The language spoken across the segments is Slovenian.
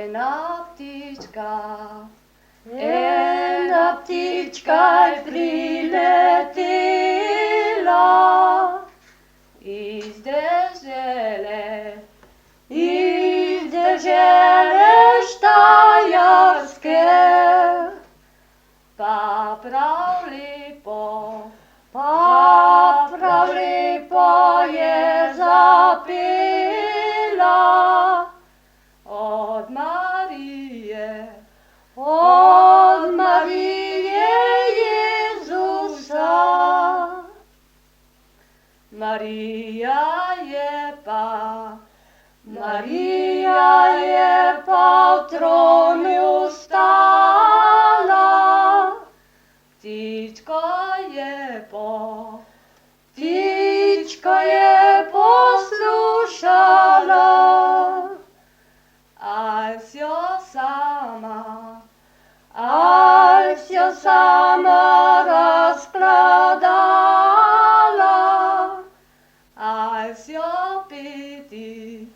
Ena ptička je priletela iz dežele Štajerske, pa prav lepo je zapela od Marije Jezusa. Marija je pa v tronu stala, ptičko je poslušala, ali si jo sama razkladala, ali si jo peti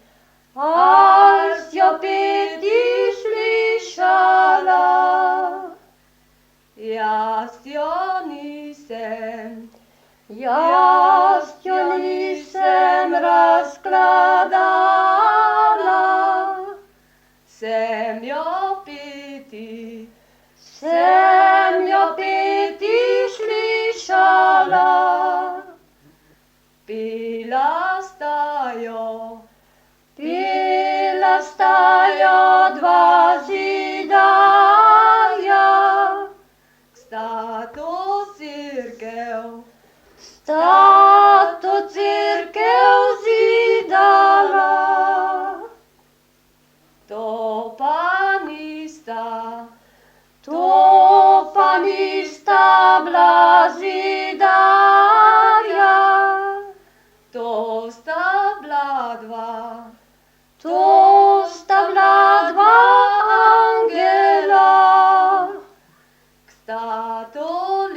slišala. Jaz jo nisem razkladala, sem jo peti slišala. Pela sta jo dva zidarja, sta to cerkev zidala. To pa nista bila zidarja, to sta bila dva angela, sta to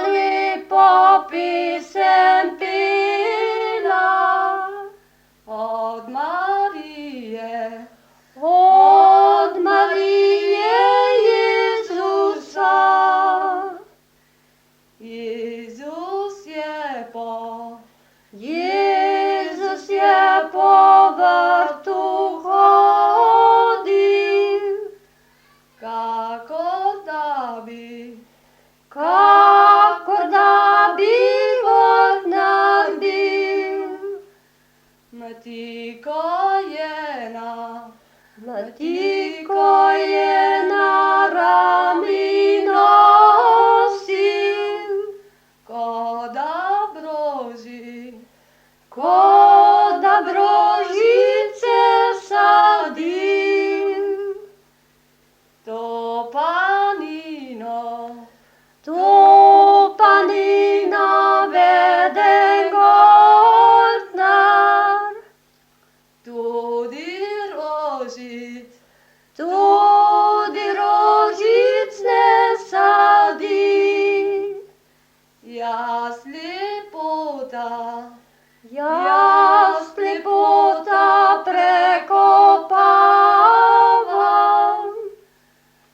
lepo pesem pela od Marije Jezusa. Jezus je po vrtu hodil, kakor da bi vrt naredil. Mtiko je na rami nosil, ko da brožice sadil. To pa ni naveden goldnar, tudi rožic ne sadi. Jaz lepota prekopavam,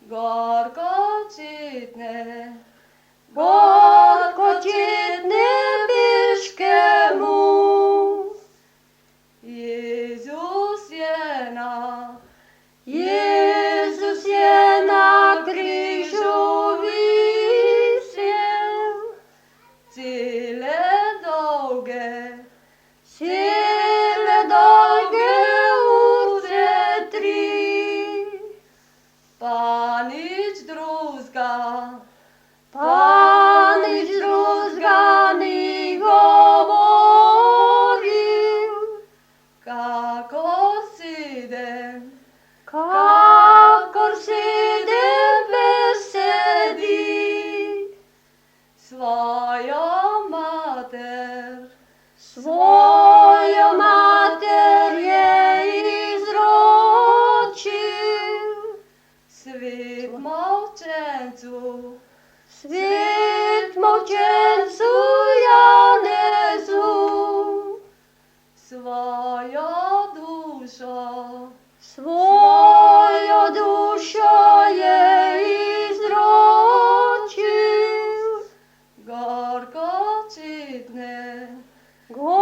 gorkočetne beškemu. Jezus je na križu visel, cele dolge ure 3, pa nič drugega ni govoril, kakor sedem besedi, svojo mater je izročil, svet molčencu Janezu, svojo dušo dusza, Swoja dusza jej zdroczył. gorko citne, Gorko